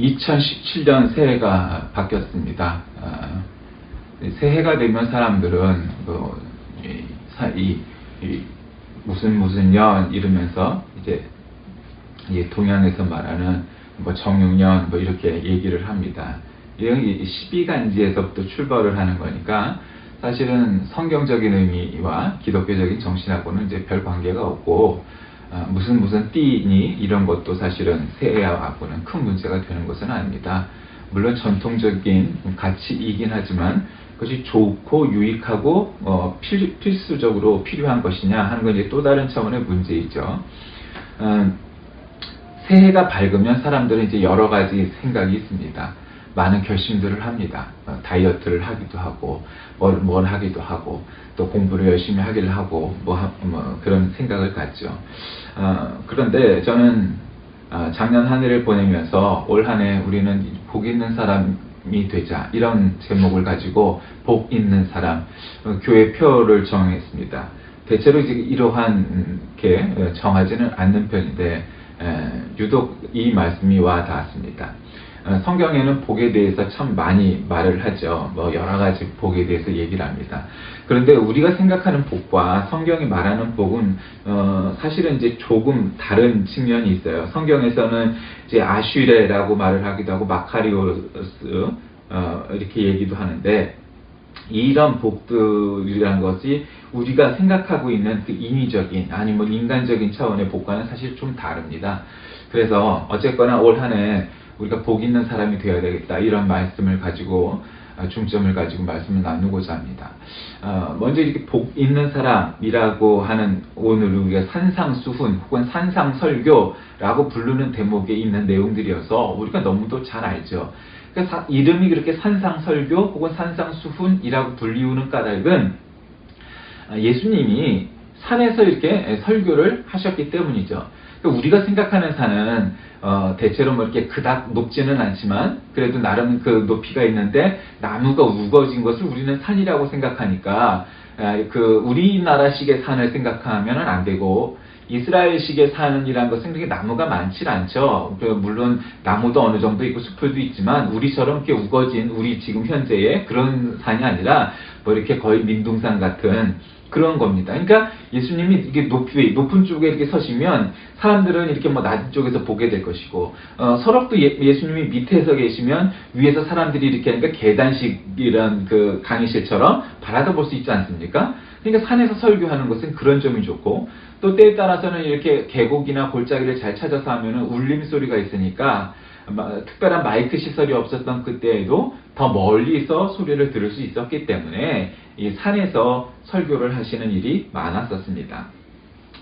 2017년 새해가 바뀌었습니다. 새해가 되면 사람들은 무슨 년 이러면서 이제 동양에서 말하는 뭐 정육년 뭐 이렇게 얘기를 합니다. 이런 12간지에서부터 출발을 하는 거니까 사실은 성경적인 의미와 기독교적인 정신하고는 이제 별 관계가 없고, 무슨 띠니 이런 것도 사실은 새해하고는 큰 문제가 되는 것은 아닙니다. 물론 전통적인 가치이긴 하지만 그것이 좋고 유익하고 필수적으로 필요한 것이냐 하는 건 이제 또 다른 차원의 문제이죠. 새해가 밝으면 사람들은 이제 여러 가지 생각이 있습니다. 많은 결심들을 합니다. 다이어트를 하기도 하고, 뭘 하기도 하고, 또 공부를 열심히 하기를 하고, 그런 생각을 갖죠. 그런데 저는 작년 한 해를 보내면서 올 한 해 우리는 복 있는 사람이 되자, 이런 제목을 가지고 복 있는 사람, 교회표를 정했습니다. 대체로 이제 이러한게 정하지는 않는 편인데, 유독 이 말씀이 와 닿았습니다. 성경에는 복에 대해서 참 많이 말을 하죠. 여러 가지 복에 대해서 얘기를 합니다. 그런데 우리가 생각하는 복과 성경이 말하는 복은 사실은 이제 조금 다른 측면이 있어요. 성경에서는 이제 아슈레라고 말을 하기도 하고 마카리오스 이렇게 얘기도 하는데, 이런 복들이라는 것이 우리가 생각하고 있는 그 인위적인 아니면 인간적인 차원의 복과는 사실 좀 다릅니다. 그래서 어쨌거나 올 한 해 우리가 복 있는 사람이 되어야 되겠다, 이런 말씀을 가지고 중점을 가지고 말씀을 나누고자 합니다. 먼저 이렇게 복 있는 사람이라고 하는, 오늘 우리가 산상수훈 혹은 산상설교라고 부르는 대목에 있는 내용들이어서 우리가 너무도 잘 알죠. 그러니까 이름이 그렇게 산상설교 혹은 산상수훈이라고 불리우는 까닭은 예수님이 산에서 이렇게 설교를 하셨기 때문이죠. 그러니까 우리가 생각하는 산은 대체로 이렇게 그닥 높지는 않지만 그래도 나름 그 높이가 있는데 나무가 우거진 것을 우리는 산이라고 생각하니까, 우리나라식의 산을 생각하면 안 되고 이스라엘식의 산이라는 것은 그렇게 나무가 많지 않죠. 물론 나무도 어느 정도 있고 숲들도 있지만 우리처럼 이렇게 우거진, 우리 지금 현재의 그런 산이 아니라 이렇게 거의 민둥산 같은 그런 겁니다. 그러니까 예수님이 이게 높은 쪽에 이렇게 서시면 사람들은 이렇게 낮은 쪽에서 보게 될 것이고, 서럽도 예수님이 밑에서 계시면 위에서 사람들이 이렇게 하니까 계단식 이런 그 강의실처럼 바라다 볼 수 있지 않습니까? 그러니까 산에서 설교하는 것은 그런 점이 좋고, 또 때에 따라서는 이렇게 계곡이나 골짜기를 잘 찾아서 하면은 울림소리가 있으니까 특별한 마이크 시설이 없었던 그때에도 더 멀리서 소리를 들을 수 있었기 때문에 이 산에서 설교를 하시는 일이 많았었습니다.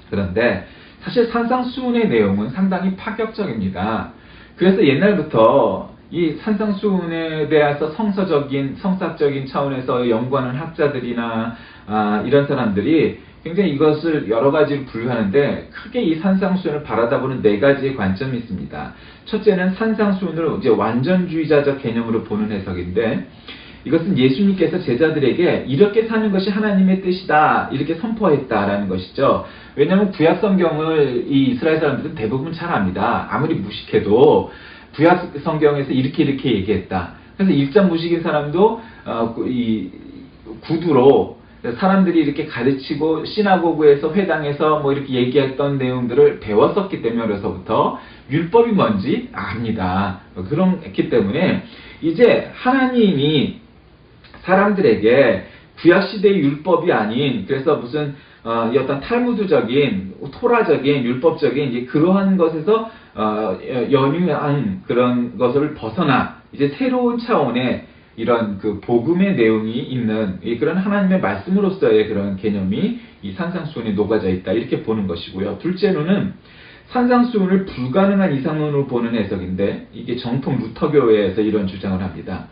그런데 사실 산상수훈의 내용은 상당히 파격적입니다. 그래서 옛날부터 이 산상수훈에 대해서 성사적인 차원에서 연구하는 학자들이나 이런 사람들이 굉장히 이것을 여러 가지로 분류하는데, 크게 이 산상수훈을 바라다보는 4가지의 관점이 있습니다. 첫째는 산상수훈을 이제 완전주의자적 개념으로 보는 해석인데, 이것은 예수님께서 제자들에게 이렇게 사는 것이 하나님의 뜻이다, 이렇게 선포했다라는 것이죠. 왜냐하면 구약 성경을 이 이스라엘 사람들은 대부분 잘 압니다. 아무리 무식해도 구약 성경에서 이렇게 얘기했다. 그래서 일장 무식인 사람도 이 구두로 사람들이 이렇게 가르치고 시나고그에서 회당에서 이렇게 얘기했던 내용들을 배웠었기 때문에 어려서부터 율법이 뭔지 압니다. 그렇기 때문에 이제 하나님이 사람들에게 구약시대의 율법이 아닌, 그래서 무슨 어떤 탈무드적인 토라적인 율법적인 이제 그러한 것에서 연유한 그런 것을 벗어나 이제 새로운 차원의 이런 그 복음의 내용이 있는 그런 하나님의 말씀으로서의 그런 개념이 이 산상수훈에 녹아져 있다, 이렇게 보는 것이고요. 둘째로는 산상수훈을 불가능한 이상론으로 보는 해석인데, 이게 정통 루터교회에서 이런 주장을 합니다.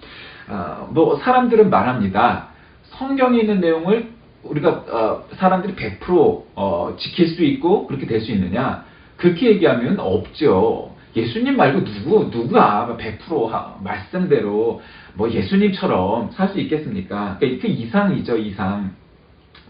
사람들은 말합니다. 성경에 있는 내용을 우리가 사람들이 100% 지킬 수 있고 그렇게 될 수 있느냐? 그렇게 얘기하면 없죠. 예수님 말고 누가 100% 말씀대로 예수님처럼 살 수 있겠습니까? 그러니까 그 이상이죠, 이상.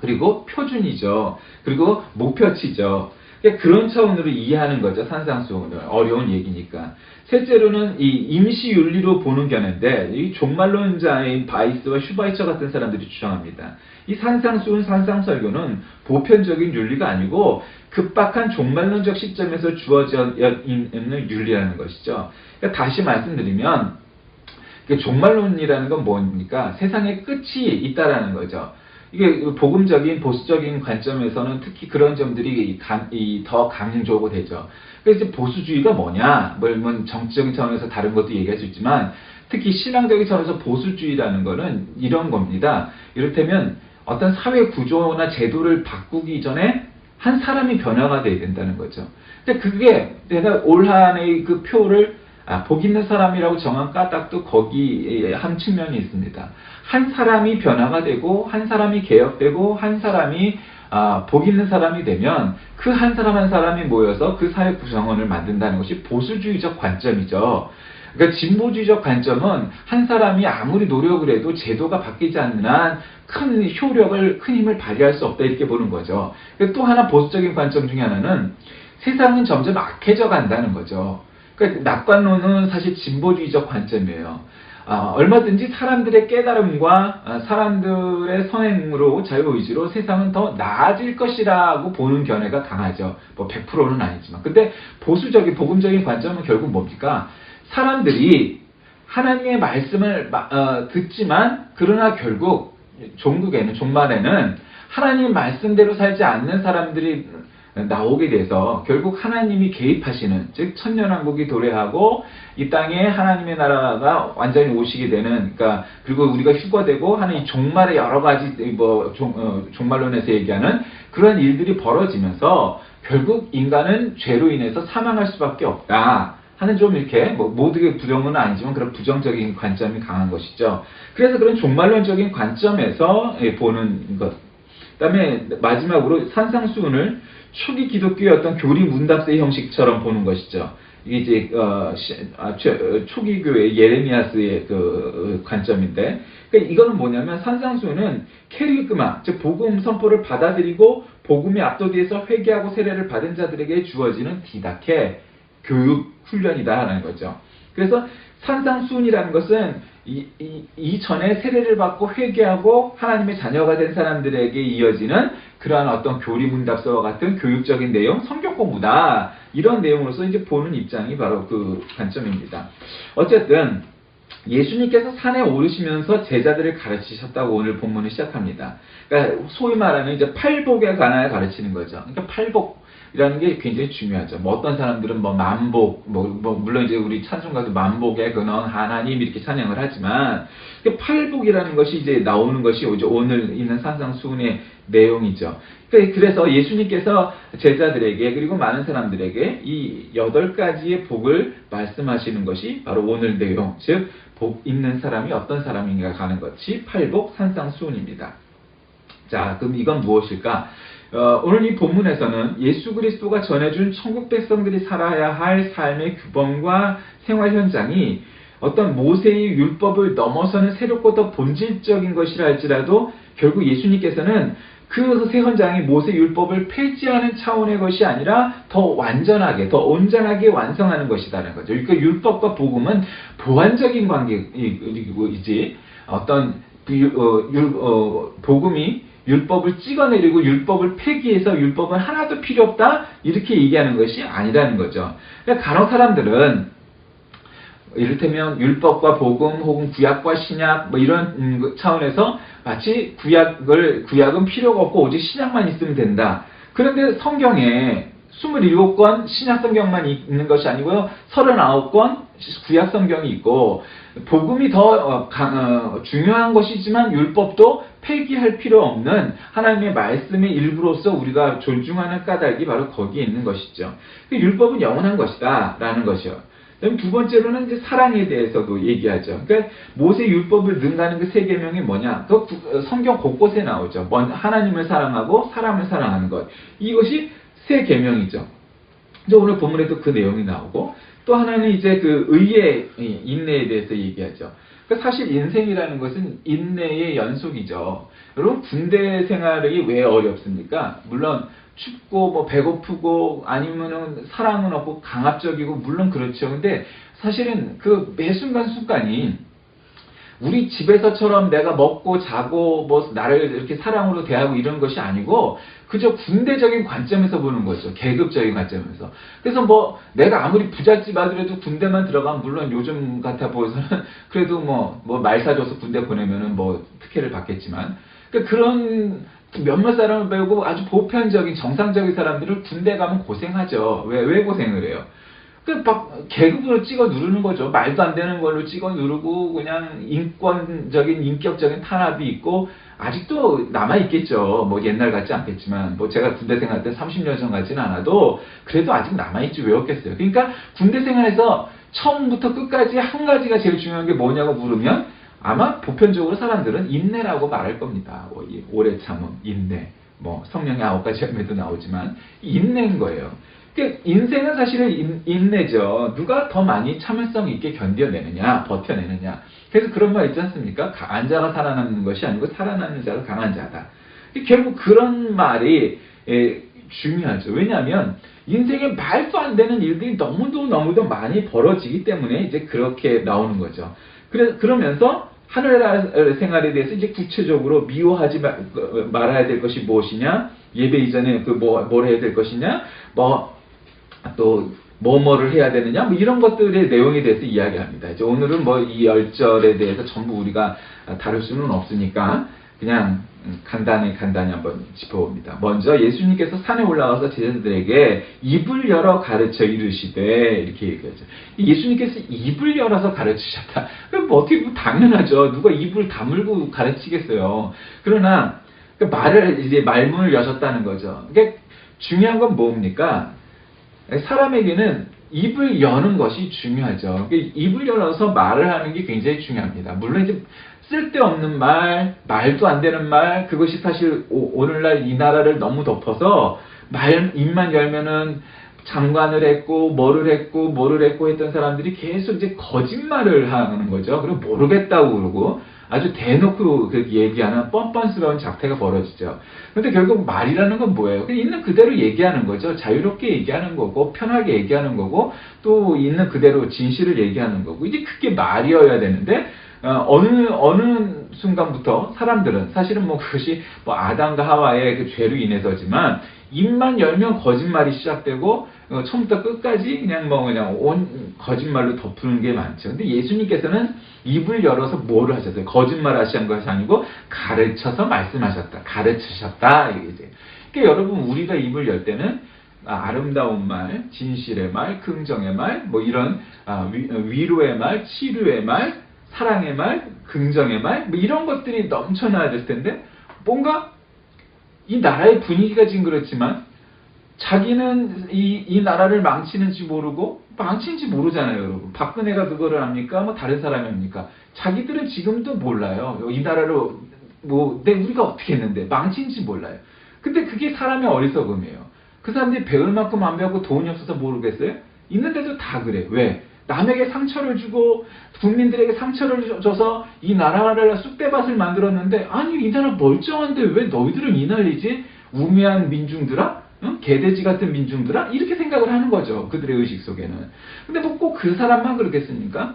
그리고 표준이죠. 그리고 목표치죠. 그러니까 그런 차원으로 이해하는 거죠. 산상수훈을. 어려운 얘기니까. 셋째로는 이 임시윤리로 보는 견해인데 이 종말론자인 바이스와 슈바이처 같은 사람들이 주장합니다. 이 산상수훈, 산상설교는 보편적인 윤리가 아니고 급박한 종말론적 시점에서 주어져 있는 윤리라는 것이죠. 그러니까 다시 말씀드리면 종말론이라는 건 뭡니까? 세상에 끝이 있다라는 거죠. 이게 복음적인 보수적인 관점에서는 특히 그런 점들이 더 강조가 되죠. 그래서 보수주의가 뭐냐? 물론 정치적인 차원에서 다른 것도 얘기할 수 있지만 특히 신앙적인 차원에서 보수주의라는 거는 이런 겁니다. 이를테면 어떤 사회 구조나 제도를 바꾸기 전에 한 사람이 변화가 돼야 된다는 거죠. 근데 그게 내가 올 한해의 그 표를 복 있는 사람이라고 정한 까닭도 거기에 한 측면이 있습니다. 한 사람이 변화가 되고 한 사람이 개혁되고 한 사람이 복 있는 사람이 되면 그 한 사람 한 사람이 모여서 그 사회 구성원을 만든다는 것이 보수주의적 관점이죠. 그러니까 진보주의적 관점은 한 사람이 아무리 노력을 해도 제도가 바뀌지 않는 한 큰 효력을, 큰 힘을 발휘할 수 없다 이렇게 보는 거죠. 또 하나 보수적인 관점 중에 하나는 세상은 점점 악해져 간다는 거죠. 그러니까 낙관론은 사실 진보주의적 관점이에요. 얼마든지 사람들의 깨달음과 사람들의 선행으로 자유의지로 세상은 더 나아질 것이라고 보는 견해가 강하죠. 뭐 100%는 아니지만. 근데 보수적인, 복음적인 관점은 결국 뭡니까? 사람들이 하나님의 말씀을 듣지만 그러나 결국 종국에는, 종말에는 하나님 말씀대로 살지 않는 사람들이 나오게 돼서 결국 하나님이 개입하시는, 즉 천년왕국이 도래하고 이 땅에 하나님의 나라가 완전히 오시게 되는, 그러니까 그리고 우리가 휴거되고 하는 이 종말의 여러 가지 종말론에서 얘기하는 그런 일들이 벌어지면서 결국 인간은 죄로 인해서 사망할 수밖에 없다 하는 좀 이렇게 모두의 부정은 아니지만 그런 부정적인 관점이 강한 것이죠. 그래서 그런 종말론적인 관점에서 보는 것. 그다음에 마지막으로 산상수훈을 초기 기독교의 어떤 교리 문답세 형식처럼 보는 것이죠. 이게 이제 초기 교회 예레미야스의 그 관점인데, 그러니까 이거는 뭐냐면 산상수훈은 캐리그마, 즉 복음 선포를 받아들이고 복음에 압도돼서 회개하고 세례를 받은 자들에게 주어지는 디다케 교육 훈련이다라는 거죠. 그래서 산상수훈이라는 것은 이전에 세례를 받고 회개하고 하나님의 자녀가 된 사람들에게 이어지는 그러한 어떤 교리문답서와 같은 교육적인 내용, 성경 공부다. 이런 내용으로서 이제 보는 입장이 바로 그 관점입니다. 어쨌든 예수님께서 산에 오르시면서 제자들을 가르치셨다고 오늘 본문을 시작합니다. 그러니까 소위 말하는 이제 팔복에 관하여 가르치는 거죠. 그러니까 팔복이라는 게 굉장히 중요하죠. 뭐 어떤 사람들은 뭐 만복, 물론 이제 우리 찬송가도 만복의 근원 하나님 이렇게 찬양을 하지만 팔복이라는 것이 이제 나오는 것이 오늘 있는 산상수훈의 내용이죠. 그래서 예수님께서 제자들에게 그리고 많은 사람들에게 이 8가지의 복을 말씀하시는 것이 바로 오늘 내용, 즉 복 있는 사람이 어떤 사람인가 가는 것이 팔복 산상수훈입니다. 자, 그럼 이건 무엇일까? 오늘 이 본문에서는 예수 그리스도가 전해준 천국 백성들이 살아야 할 삶의 규범과 생활 현장이 어떤 모세의 율법을 넘어서는 새롭고 더 본질적인 것이라 할지라도 결국 예수님께서는 그 새 현장이 모세 율법을 폐지하는 차원의 것이 아니라 더 완전하게, 더 온전하게 완성하는 것이라는 거죠. 그러니까 율법과 복음은 보완적인 관계이지 어떤 복음이 율법을 찍어내리고 율법을 폐기해서 율법은 하나도 필요 없다 이렇게 얘기하는 것이 아니라는 거죠. 그러니까 간혹 사람들은 이를테면 율법과 복음 혹은 구약과 신약 뭐 이런 차원에서 마치 구약은 필요가 없고 오직 신약만 있으면 된다. 그런데 성경에 27권 신약 성경만 있는 것이 아니고요. 39권 구약 성경이 있고 복음이 더 중요한 것이지만 율법도 폐기할 필요 없는 하나님의 말씀의 일부로서 우리가 존중하는 까닭이 바로 거기에 있는 것이죠. 율법은 영원한 것이다 라는 것이요. 그다음 두 번째로는 이제 사랑에 대해서도 얘기하죠. 그러니까 모세 율법을 능가하는 그 3계명이 뭐냐? 그 성경 곳곳에 나오죠. 하나님을 사랑하고 사람을 사랑하는 것. 이것이 3계명이죠. 이제 오늘 본문에도 그 내용이 나오고 또 하나는 이제 그 의의 인내에 대해서 얘기하죠. 그러니까 사실 인생이라는 것은 인내의 연속이죠. 여러분 군대 생활이 왜 어렵습니까? 물론 춥고 뭐 배고프고 아니면은 사랑은 없고 강압적이고 물론 그렇죠. 근데 사실은 그 매 순간순간이 우리 집에서처럼 내가 먹고 자고 뭐 나를 이렇게 사랑으로 대하고 이런 것이 아니고 그저 군대적인 관점에서 보는 거죠. 계급적인 관점에서. 그래서 뭐 내가 아무리 부잣집 아들에도 군대만 들어가면 물론 요즘 같아 보여서는 그래도 뭐 말 사줘서 군대 보내면은 뭐 특혜를 받겠지만 그러니까 그런 몇몇 사람을 배우고 아주 보편적인 정상적인 사람들은 군대 가면 고생하죠. 왜 고생을 해요? 막 계급으로 찍어 누르는 거죠. 말도 안 되는 걸로 찍어 누르고 그냥 인권적인 인격적인 탄압이 있고 아직도 남아 있겠죠. 뭐 옛날 같지 않겠지만 뭐 제가 군대 생활 때 30년 전 같지는 않아도 그래도 아직 남아 있지 왜 없겠어요. 그러니까 군대 생활에서 처음부터 끝까지 한 가지가 제일 중요한 게 뭐냐고 물으면 아마 보편적으로 사람들은 인내라고 말할 겁니다. 오래 참음, 인내. 뭐 성령의 9가지 열매도 나오지만 인내인 거예요. 인생은 사실은 인내죠. 누가 더 많이 참을성 있게 견뎌내느냐, 버텨내느냐. 그래서 그런 말 있지 않습니까? 강한 자가 살아남는 것이 아니고 살아남는 자가 강한 자다. 결국 그런 말이 중요하죠. 왜냐하면 인생에 말도 안 되는 일들이 너무도 많이 벌어지기 때문에 이제 그렇게 나오는 거죠. 그러면서 하늘 생활에 대해서 이제 구체적으로 미워하지 말아야 될 것이 무엇이냐, 예배 이전에 뭘 해야 될 것이냐, 또 뭐를 해야 되느냐, 뭐 이런 것들의 내용에 대해서 이야기합니다. 이제 오늘은 뭐 이 10절에 대해서 전부 우리가 다룰 수는 없으니까 그냥 간단히 한번 짚어봅니다. 먼저 예수님께서 산에 올라가서 제자들에게 입을 열어 가르쳐 이르시되 이렇게 얘기하죠. 예수님께서 입을 열어서 가르치셨다. 뭐 어떻게 보면 당연하죠. 누가 입을 다물고 가르치겠어요. 그러나 이제 말문을 여셨다는 거죠. 그러니까 중요한 건 뭡니까? 사람에게는 입을 여는 것이 중요하죠. 입을 열어서 말을 하는 게 굉장히 중요합니다. 물론 이제 쓸데없는 말도 안 되는 말, 그것이 사실 오늘날 이 나라를 너무 덮어서 입만 열면은 장관을 했고, 뭐를 했고 했던 사람들이 계속 이제 거짓말을 하는 거죠. 그리고 모르겠다고 그러고, 아주 대놓고 얘기하는 뻔뻔스러운 작태가 벌어지죠. 근데 결국 말이라는 건 뭐예요? 있는 그대로 얘기하는 거죠. 자유롭게 얘기하는 거고, 편하게 얘기하는 거고, 또 있는 그대로 진실을 얘기하는 거고, 이제 그게 말이어야 되는데, 어느 순간부터 사람들은 사실은 그것이 아담과 하와의 그 죄로 인해서지만 입만 열면 거짓말이 시작되고 처음부터 끝까지 그냥 온 거짓말로 덮는 게 많죠. 근데 예수님께서는 입을 열어서 뭐를 하셨어요? 거짓말 하신 것이 아니고 가르쳐서 말씀하셨다. 가르치셨다. 이제. 그러니까 여러분 우리가 입을 열 때는 아름다운 말, 진실의 말, 긍정의 말, 이런 위로의 말, 치료의 말, 사랑의 말, 긍정의 말, 이런 것들이 넘쳐나야 될 텐데, 뭔가 이 나라의 분위기가 지금 그렇지만, 자기는 이 나라를 망치는지 모르고, 망치는지 모르잖아요, 여러분. 박근혜가 그거를 합니까? 다른 사람이 합니까? 자기들은 지금도 몰라요. 이 나라를, 우리가 어떻게 했는데, 망치는지 몰라요. 근데 그게 사람의 어리석음이에요. 그 사람들이 배울 만큼 안 배우고 돈이 없어서 모르겠어요? 있는데도 다 그래. 왜? 남에게 상처를 주고 국민들에게 상처를 줘서 이 나라를 쑥대밭을 만들었는데 아니 이 나라 멀쩡한데 왜 너희들은 이 난리지? 우매한 민중들아? 응? 개돼지 같은 민중들아? 이렇게 생각을 하는 거죠. 그들의 의식 속에는. 근데 꼭 그 사람만 그렇겠습니까?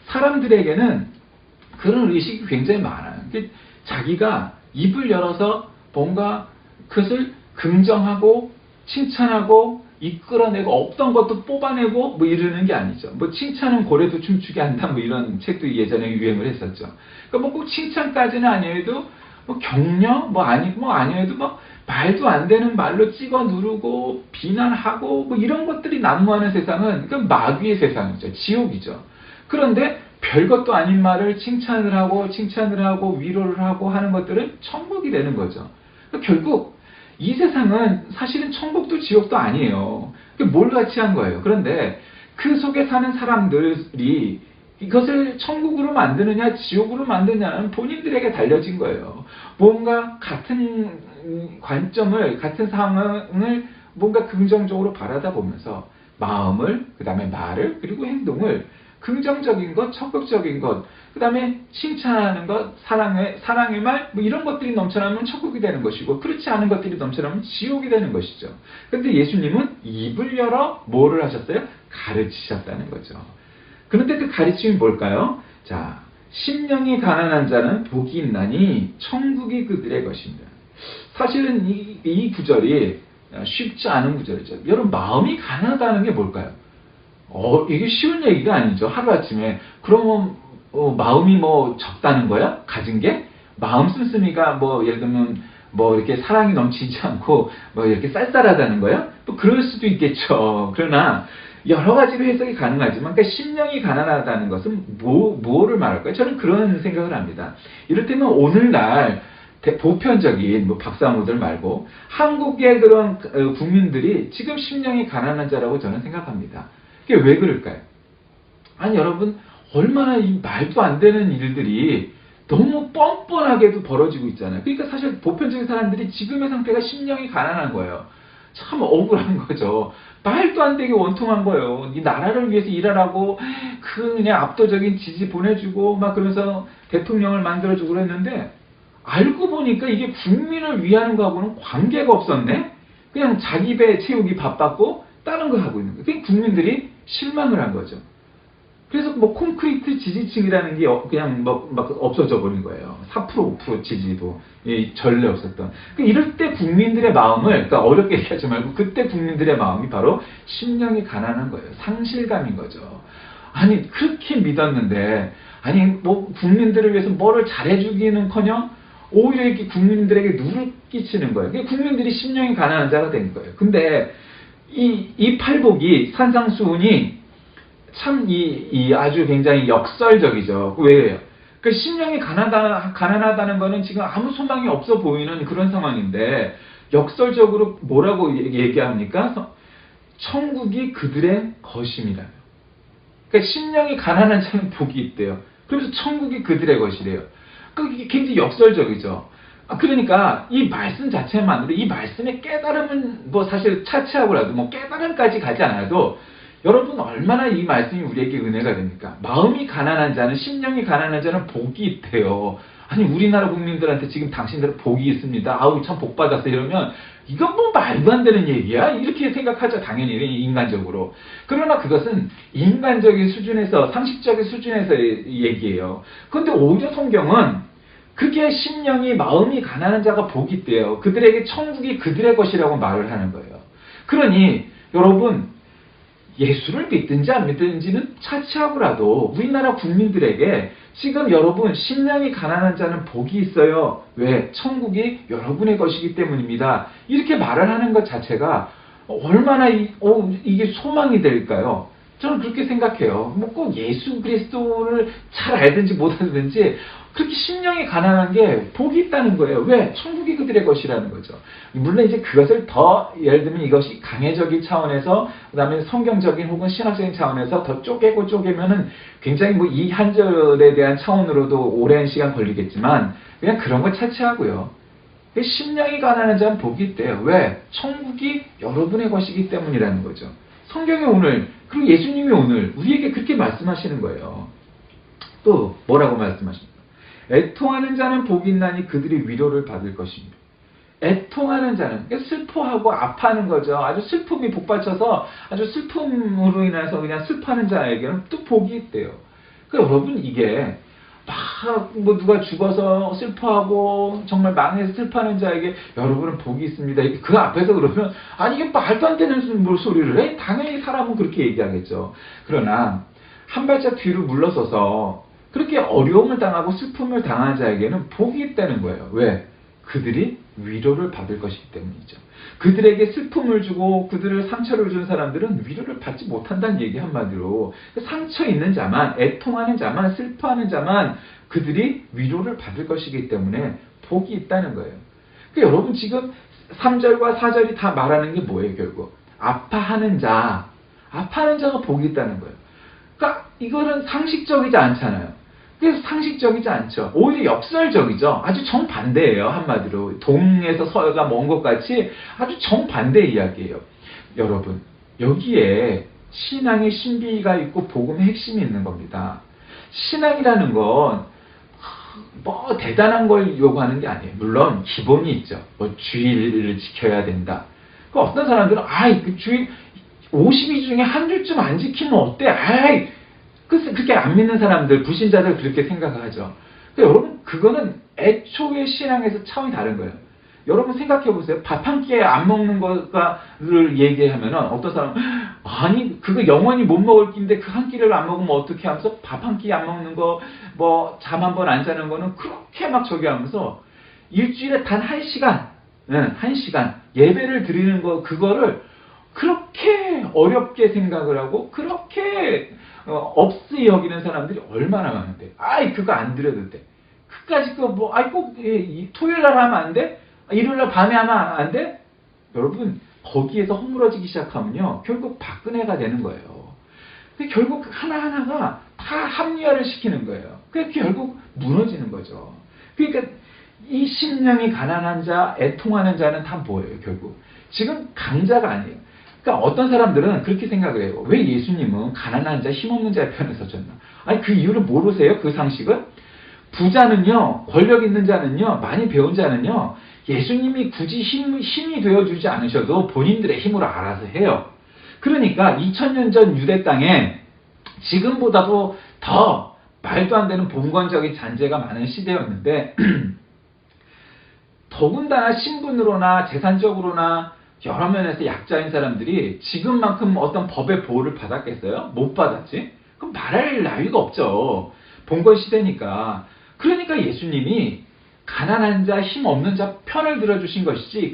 사람들에게는 그런 의식이 굉장히 많아요. 자기가 입을 열어서 뭔가 그것을 긍정하고 칭찬하고 이끌어내고 없던 것도 뽑아내고 이러는 게 아니죠. 칭찬은 고래도 춤추게 한다 이런 책도 예전에 유행을 했었죠. 그러니까 꼭 칭찬까지는 아니어도 격려 아니어도 말도 안 되는 말로 찍어 누르고 비난하고 이런 것들이 난무하는 세상은 그 마귀의 세상이죠. 지옥이죠. 그런데 별것도 아닌 말을 칭찬을 하고 위로를 하고 하는 것들은 천국이 되는 거죠. 그러니까 결국 이 세상은 사실은 천국도 지옥도 아니에요. 뭘 같이 한 거예요. 그런데 그 속에 사는 사람들이 이것을 천국으로 만드느냐 지옥으로 만드느냐는 본인들에게 달려진 거예요. 뭔가 같은 관점을 같은 상황을 뭔가 긍정적으로 바라다 보면서 마음을 그 다음에 말을 그리고 행동을 긍정적인 것, 적극적인 것, 그 다음에 칭찬하는 것, 사랑의 말, 뭐 이런 것들이 넘쳐나면 천국이 되는 것이고, 그렇지 않은 것들이 넘쳐나면 지옥이 되는 것이죠. 근데 예수님은 입을 열어 뭐를 하셨어요? 가르치셨다는 거죠. 그런데 그 가르침이 뭘까요? 자, 심령이 가난한 자는 복이 있나니 천국이 그들의 것입니다. 사실은 이 구절이 쉽지 않은 구절이죠. 여러분, 마음이 가난하다는 게 뭘까요? 이게 쉬운 얘기가 아니죠. 하루아침에. 그러면 마음이 뭐 적다는 거야? 가진 게? 마음 씀씀이가 뭐 예를 들면 뭐 이렇게 사랑이 넘치지 않고 뭐 이렇게 쌀쌀하다는 거야? 또 그럴 수도 있겠죠. 그러나 여러 가지로 해석이 가능하지만, 그러니까 심령이 가난하다는 것은 뭐를 말할까요? 저는 그런 생각을 합니다. 이를테면 오늘날 보편적인 뭐 박사모들 말고 한국의 그런 국민들이 지금 심령이 가난한 자라고 저는 생각합니다. 그게 왜 그럴까요? 아니 여러분, 얼마나 이 말도 안 되는 일들이 너무 뻔뻔하게도 벌어지고 있잖아요. 그러니까 사실 보편적인 사람들이 지금의 상태가 심령이 가난한 거예요. 참 억울한 거죠. 말도 안 되게 원통한 거예요. 이 나라를 위해서 일하라고 그냥 압도적인 지지 보내주고 막 그러면서 대통령을 만들어주고 그랬는데, 알고 보니까 이게 국민을 위하는 거하고는 관계가 없었네? 그냥 자기 배 채우기 바빴고 다른 거 하고 있는 거예요. 그러니까 국민들이 실망을 한 거죠. 그래서 뭐 콘크리트 지지층이라는 게 그냥 막 없어져 버린 거예요. 4% 5% 지지도 전례 없었던. 그러니까 이럴 때 국민들의 마음을, 그러니까 어렵게 얘기하지 말고 그때 국민들의 마음이 바로 심령이 가난한 거예요. 상실감인 거죠. 아니 그렇게 믿었는데, 아니 뭐 국민들을 위해서 뭐를 잘해주기는커녕 오히려 이렇게 국민들에게 누를 끼치는 거예요. 그러니까 국민들이 심령이 가난한 자가 된 거예요. 근데 이 팔복이 산상수훈이 참 아주 굉장히 역설적이죠. 왜요? 그 심령이 가난하다는 거는 지금 아무 소망이 없어 보이는 그런 상황인데, 역설적으로 뭐라고 얘기합니까? 천국이 그들의 것입니다. 그러니까 심령이 가난한 자는 복이 있대요. 그래서 천국이 그들의 것이래요. 그게 굉장히 역설적이죠. 그러니까 이 말씀 자체만으로, 이 말씀의 깨달음은 뭐 사실 차치하고라도 뭐 깨달음까지 가지 않아도, 여러분 얼마나 이 말씀이 우리에게 은혜가 됩니까? 마음이 가난한 자는, 심령이 가난한 자는 복이 있대요. 아니 우리나라 국민들한테 지금 당신들은 복이 있습니다. 아우 참 복 받았어요. 이러면 이건 뭐 말도 안 되는 얘기야? 이렇게 생각하죠. 당연히 인간적으로. 그러나 그것은 인간적인 수준에서, 상식적인 수준에서의 얘기예요. 그런데 오히려 성경은 그게 심령이, 마음이 가난한 자가 복이 있대요. 그들에게 천국이 그들의 것이라고 말을 하는 거예요. 그러니 여러분, 예수를 믿든지 안 믿든지는 차치하고라도 우리나라 국민들에게 지금 여러분 심령이 가난한 자는 복이 있어요. 왜? 천국이 여러분의 것이기 때문입니다. 이렇게 말을 하는 것 자체가 얼마나 이게 소망이 될까요? 저는 그렇게 생각해요. 뭐 꼭 예수 그리스도를 잘 알든지 못 알든지 그렇게 심령이 가난한 게 복이 있다는 거예요. 왜? 천국이 그들의 것이라는 거죠. 물론 이제 그것을 더 예를 들면 이것이 강해적인 차원에서, 그 다음에 성경적인 혹은 신학적인 차원에서 더 쪼개면은 굉장히 뭐 이 한 절에 대한 차원으로도 오랜 시간 걸리겠지만, 그냥 그런 거 차치하고요. 심령이 가난한 자는 복이 있대요. 왜? 천국이 여러분의 것이기 때문이라는 거죠. 성경이 오늘, 그리고 예수님이 오늘 우리에게 그렇게 말씀하시는 거예요. 또 뭐라고 말씀하십니까? 애통하는 자는 복이 있나니 그들이 위로를 받을 것입니다. 애통하는 자는, 슬퍼하고 아파하는 거죠. 아주 슬픔이 복받쳐서 아주 슬픔으로 인해서 그냥 슬퍼하는 자에게는 또 복이 있대요. 그러니까 여러분, 이게 막 뭐 누가 죽어서 슬퍼하고 정말 망해서 슬퍼하는 자에게 여러분은 복이 있습니다. 그 앞에서 그러면 아니 이게 말도 안 되는 뭘 소리를 해? 당연히 사람은 그렇게 얘기하겠죠. 그러나 한 발짝 뒤로 물러서서 그렇게 어려움을 당하고 슬픔을 당한 자에게는 복이 있다는 거예요. 왜? 그들이 위로를 받을 것이기 때문이죠. 그들에게 슬픔을 주고 그들을 상처를 준 사람들은 위로를 받지 못한다는 얘기 한마디로, 상처 있는 자만, 애통하는 자만, 슬퍼하는 자만 그들이 위로를 받을 것이기 때문에 복이 있다는 거예요. 그러니까 여러분 지금 3절과 4절이 다 말하는 게 뭐예요? 결국 아파하는 자가 복이 있다는 거예요. 그러니까 이거는 상식적이지 않잖아요. 그래서 상식적이지 않죠. 오히려 역설적이죠. 아주 정반대예요. 한마디로 동에서 서가 먼 것 같이 아주 정반대 이야기예요. 여러분, 여기에 신앙의 신비가 있고 복음의 핵심이 있는 겁니다. 신앙이라는 건 뭐 대단한 걸 요구하는 게 아니에요. 물론 기본이 있죠. 뭐 주일을 지켜야 된다. 그 어떤 사람들은 그 주일 52주 중에 한 주쯤 안 지키면 어때? 그렇게 안 믿는 사람들, 불신자들 그렇게 생각을 하죠. 그러니까 여러분 그거는 애초에 신앙에서 차원이 다른 거예요. 여러분 생각해 보세요. 밥 한 끼에 안 먹는 거를 얘기하면은 어떤 사람은 아니 그거 영원히 못 먹을 끼인데 그 한 끼를 안 먹으면 어떻게 하면서 밥 한 끼 안 먹는 거 뭐 잠 한 번 안 자는 거는 그렇게 막 저기 하면서 일주일에 단 1시간 1시간 예배를 드리는 거 그거를 그렇게 어렵게 생각을 하고 그렇게 없이 여기는 사람들이 얼마나 많은데 그거 안 드려도 돼. 그까짓 거 뭐 꼭 토요일 날 하면 안 돼? 일요일 날 밤에 하면 안 돼? 여러분 거기에서 허물어지기 시작하면요 결국 박근혜가 되는 거예요. 근데 결국 하나하나가 다 합리화를 시키는 거예요. 그래서 결국 무너지는 거죠. 그러니까 이 심령이 가난한 자, 애통하는 자는 다 뭐예요 결국? 지금 강자가 아니에요. 그러니까 어떤 사람들은 그렇게 생각을 해요. 왜 예수님은 가난한 자, 힘없는 자의 편에 서셨나? 그 이유를 모르세요? 그 상식을? 부자는요, 권력 있는 자는요, 많이 배운 자는요, 예수님이 굳이 힘이 되어주지 않으셔도 본인들의 힘으로 알아서 해요. 그러니까 2000년 전 유대 땅에 지금보다도 더 말도 안 되는 봉건적인 잔재가 많은 시대였는데 더군다나 신분으로나 재산적으로나 여러 면에서 약자인 사람들이 지금만큼 어떤 법의 보호를 받았겠어요? 못 받았지? 그럼 말할 나위가 없죠. 봉건 시대니까. 그러니까 예수님이 가난한 자, 힘 없는 자 편을 들어주신 것이지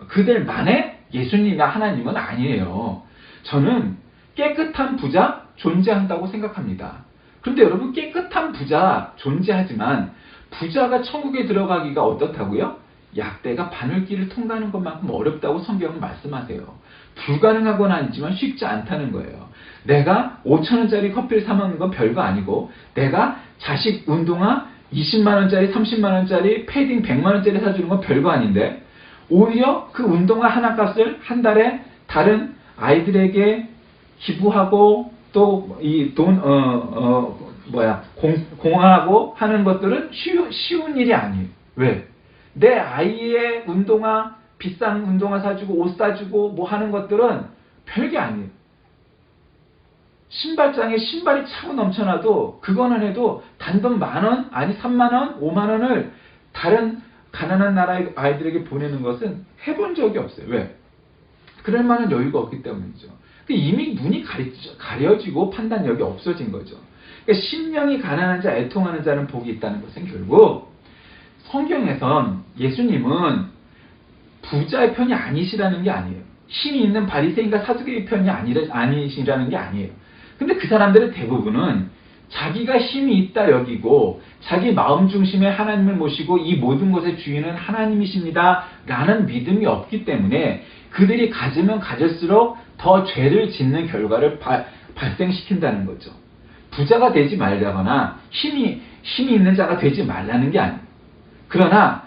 그들만의 예수님이나 하나님은 아니에요. 저는 깨끗한 부자 존재한다고 생각합니다. 그런데 여러분 깨끗한 부자 존재하지만 부자가 천국에 들어가기가 어떻다고요? 약대가 바늘길을 통과하는 것만큼 어렵다고 성경은 말씀하세요. 불가능하건 아니지만 쉽지 않다는 거예요. 내가 5,000원짜리 커피를 사 먹는 건 별거 아니고 내가 자식 운동화 20만원짜리 30만원짜리 패딩 100만원짜리 사주는 건 별거 아닌데 오히려 그 운동화 하나 값을 한 달에 다른 아이들에게 기부하고 또 이 돈 공헌하고 하는 것들은 쉬운 일이 아니에요. 왜? 내 아이의 운동화 비싼 운동화 사주고 옷 사주고 뭐 하는 것들은 별게 아니에요. 신발장에 신발이 차고 넘쳐나도 그거는 해도 단돈 10,000원 아니 30,000원 50,000원을 다른 가난한 나라의 아이들에게 보내는 것은 해본 적이 없어요. 왜? 그럴 만한 여유가 없기 때문이죠. 이미 눈이 가려지고 판단력이 없어진 거죠. 그러니까 심령이 가난한 자, 애통하는 자는 복이 있다는 것은 결국 성경에선 예수님은 부자의 편이 아니시라는 게 아니에요. 힘이 있는 바리새인과 사두개의 편이 아니시라는 게 아니에요. 근데 그 사람들은 대부분은 자기가 힘이 있다 여기고 자기 마음 중심에 하나님을 모시고 이 모든 것의 주인은 하나님이십니다 라는 믿음이 없기 때문에 그들이 가지면 가질수록 더 죄를 짓는 결과를 발생시킨다는 거죠. 부자가 되지 말라거나 힘이 있는 자가 되지 말라는 게 아니에요. 그러나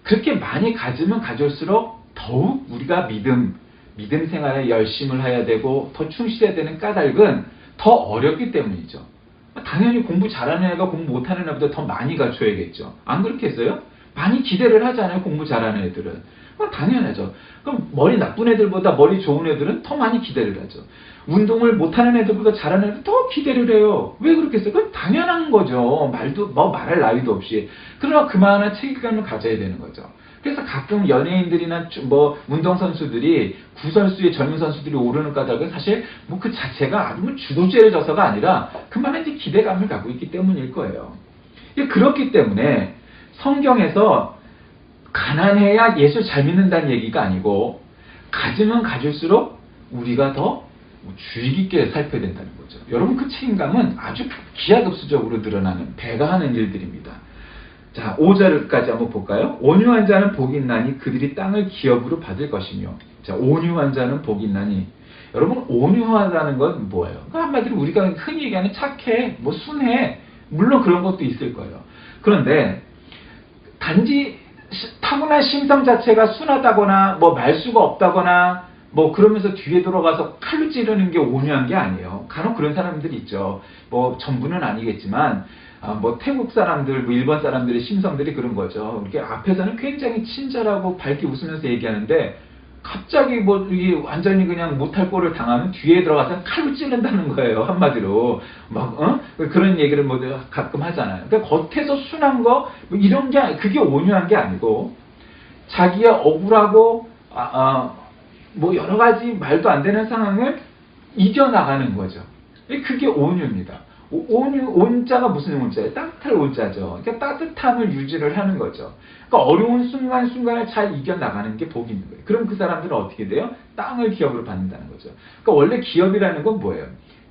그렇게 많이 가지면 가질수록 더욱 우리가 믿음 생활에 열심을 해야 되고 더 충실해야 되는 까닭은 더 어렵기 때문이죠. 당연히 공부 잘하는 애가 공부 못하는 애보다 더 많이 갖춰야겠죠. 안 그렇겠어요? 많이 기대를 하잖아요. 공부 잘하는 애들은. 그건 당연하죠. 그럼 머리 나쁜 애들보다 머리 좋은 애들은 더 많이 기대를 하죠. 운동을 못하는 애들보다 잘하는 애들 더 기대를 해요. 왜 그렇겠어요? 그건 당연한 거죠. 말할 나위도 없이. 그러나 그만한 책임감을 가져야 되는 거죠. 그래서 가끔 연예인들이나 운동선수들이 구선수의 젊은 선수들이 오르는 까닭은 사실 그 자체가 아주 주도주의져서가 아니라 그만한 이제 기대감을 갖고 있기 때문일 거예요. 그렇기 때문에 성경에서 가난해야 예수 잘 믿는다는 얘기가 아니고 가지면 가질수록 우리가 더 주의 깊게 살펴야 된다는 거죠. 여러분 그 책임감은 아주 기하급수적으로 늘어나는 배가 하는 일들입니다. 자, 5절까지 한번 볼까요? 온유한 자는 복이 있나니 그들이 땅을 기업으로 받을 것이며. 자, 온유한 자는 복이 있나니. 여러분 온유하다는 건 뭐예요? 한마디로 우리가 흔히 얘기하는 착해, 순해. 물론 그런 것도 있을 거예요. 그런데 단지 타고난 심성 자체가 순하다거나 말수가 없다거나 뭐 그러면서 뒤에 들어가서 칼로 찌르는 게 온유한 게 아니에요. 간혹 그런 사람들이 있죠. 뭐 전부는 아니겠지만 뭐 태국 사람들, 뭐 일본 사람들의 심성들이 그런 거죠. 이렇게 앞에서는 굉장히 친절하고 밝게 웃으면서 얘기하는데 갑자기 뭐 이게 완전히 그냥 못할 꼴을 당하면 뒤에 들어가서 칼로 찌른다는 거예요. 한마디로 막 그런 얘기를 뭐 가끔 하잖아요. 그러니까 겉에서 순한 거 뭐 이런 게 그게 온유한 게 아니고 자기가 억울하고 뭐 여러 가지 말도 안 되는 상황을 이겨나가는 거죠. 그게 온유입니다. 온자가 무슨 온자예요? 따뜻할 온자죠. 그러니까 따뜻함을 유지를 하는 거죠. 그러니까 어려운 순간순간을 잘 이겨나가는 게 복이 있는 거예요. 그럼 그 사람들은 어떻게 돼요? 땅을 기업으로 받는다는 거죠. 그러니까 원래 기업이라는 건 뭐예요?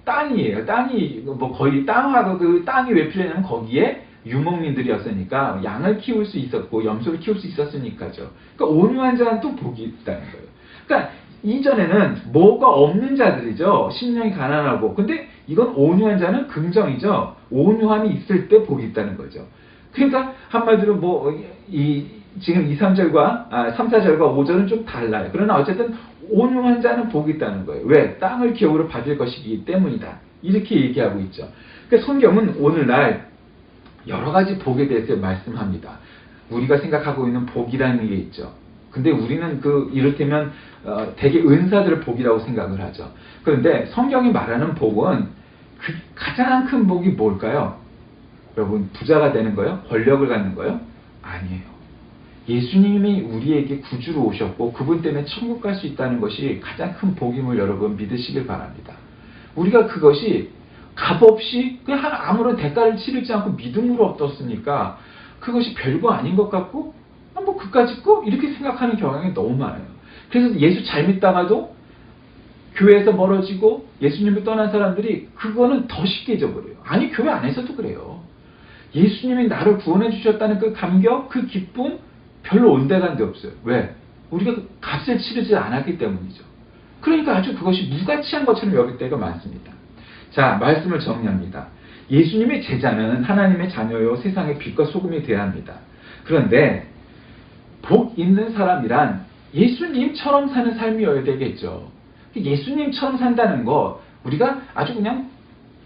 땅이에요. 땅이 뭐 거의 땅하고 그 땅이 왜 필요하냐면 거기에 유목민들이었으니까 양을 키울 수 있었고 염소를 키울 수 있었으니까죠. 그러니까 온유한 자는 또 복이 있다는 거예요. 그러니까 이전에는 뭐가 없는 자들이죠. 심령이 가난하고. 근데 이건 온유한 자는 긍정이죠. 온유함이 있을 때 복이 있다는 거죠. 그러니까 한마디로 지금 2, 3절과 3, 4절과 5절은 좀 달라요. 그러나 어쨌든 온유한 자는 복이 있다는 거예요. 왜? 땅을 기업으로 받을 것이기 때문이다. 이렇게 얘기하고 있죠. 그러니까 성경은 오늘날 여러 가지 복에 대해서 말씀합니다. 우리가 생각하고 있는 복이라는 게 있죠. 근데 우리는 이를테면 되게 은사들을 복이라고 생각을 하죠. 그런데 성경이 말하는 복은 가장 큰 복이 뭘까요? 여러분, 부자가 되는 거요? 권력을 갖는 거요? 아니에요. 예수님이 우리에게 구주로 오셨고 그분 때문에 천국 갈 수 있다는 것이 가장 큰 복임을 여러분 믿으시길 바랍니다. 우리가 그것이 값없이 그냥 아무런 대가를 치르지 않고 믿음으로 얻었으니까 그것이 별거 아닌 것 같고 뭐 그까짓 거? 이렇게 생각하는 경향이 너무 많아요. 그래서 예수 잘 믿다가도 교회에서 멀어지고 예수님을 떠난 사람들이 그거는 더 쉽게 잊어버려요. 아니 교회 안에서도 그래요. 예수님이 나를 구원해 주셨다는 그 감격, 그 기쁨 별로 온데간데 없어요. 왜? 우리가 값을 치르지 않았기 때문이죠. 그러니까 아주 그것이 무가치한 것처럼 여길 때가 많습니다. 자, 말씀을 정리합니다. 예수님의 제자는 하나님의 자녀요 세상의 빛과 소금이 되어야 합니다. 그런데 복 있는 사람이란 예수님처럼 사는 삶이어야 되겠죠. 예수님처럼 산다는 거 우리가 아주 그냥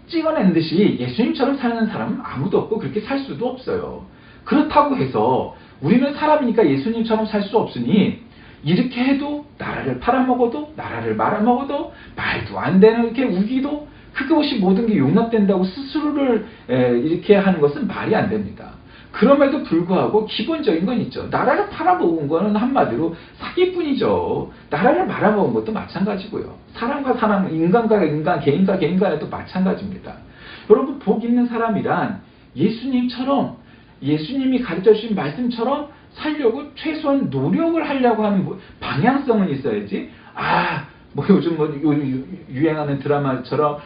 찍어낸 듯이 예수님처럼 사는 사람은 아무도 없고 그렇게 살 수도 없어요. 그렇다고 해서 우리는 사람이니까 예수님처럼 살 수 없으니 이렇게 해도 나라를 팔아먹어도 나라를 말아먹어도 말도 안 되는 이렇게 우기도 그것이 모든 게 용납된다고 스스로를 이렇게 하는 것은 말이 안 됩니다. 그럼에도 불구하고 기본적인 건 있죠. 나라를 팔아먹은 거는 한마디로 사기뿐이죠. 나라를 말아먹은 것도 마찬가지고요. 사람과 사람, 인간과 인간, 개인과 개인 간에도 마찬가지입니다. 여러분, 복 있는 사람이란 예수님처럼 예수님이 가르쳐 주신 말씀처럼 살려고 최소한 노력을 하려고 하는 방향성은 있어야지. 뭐 요즘 유행하는 드라마처럼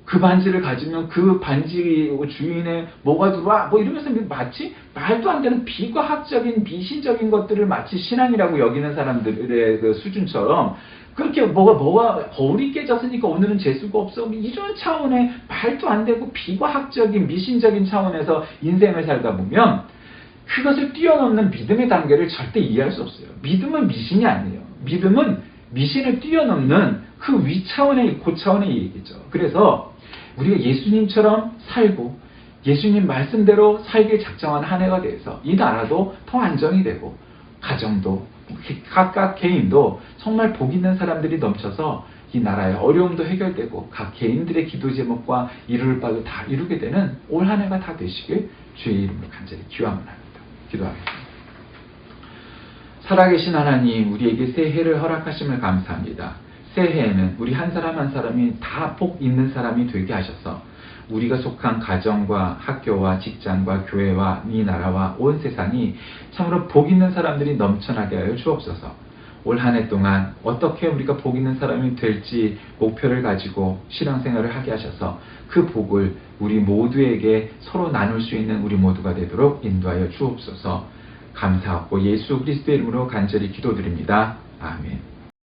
그 반지를 가지면 그 반지 주인의 뭐가 들어와 뭐 이러면서 마치 말도 안 되는 비과학적인 미신적인 것들을 마치 신앙이라고 여기는 사람들의 그 수준처럼 그렇게 뭐가 거울이 깨졌으니까 오늘은 재수가 없어 이런 차원의 말도 안 되고 비과학적인 미신적인 차원에서 인생을 살다 보면 그것을 뛰어넘는 믿음의 단계를 절대 이해할 수 없어요. 믿음은 미신이 아니에요. 믿음은 미신을 뛰어넘는 그 위차원의 고차원의 얘기죠. 그래서 우리가 예수님처럼 살고 예수님 말씀대로 살길 작정한 한 해가 돼서 이 나라도 더 안정이 되고 가정도 각각 개인도 정말 복 있는 사람들이 넘쳐서 이 나라의 어려움도 해결되고 각 개인들의 기도 제목과 이룰 바도 다 이루게 되는 올 한 해가 다 되시길 주의 이름으로 간절히 기원합니다. 기도하겠습니다. 살아계신 하나님, 우리에게 새해를 허락하심을 감사합니다. 새해에는 우리 한 사람 한 사람이 다 복 있는 사람이 되게 하셔서 우리가 속한 가정과 학교와 직장과 교회와 이 나라와 온 세상이 참으로 복 있는 사람들이 넘쳐나게 하여 주옵소서. 올 한 해 동안 어떻게 우리가 복 있는 사람이 될지 목표를 가지고 신앙생활을 하게 하셔서 그 복을 우리 모두에게 서로 나눌 수 있는 우리 모두가 되도록 인도하여 주옵소서. 감사하고 예수 그리스도의 이름으로 간절히 기도드립니다. 아멘.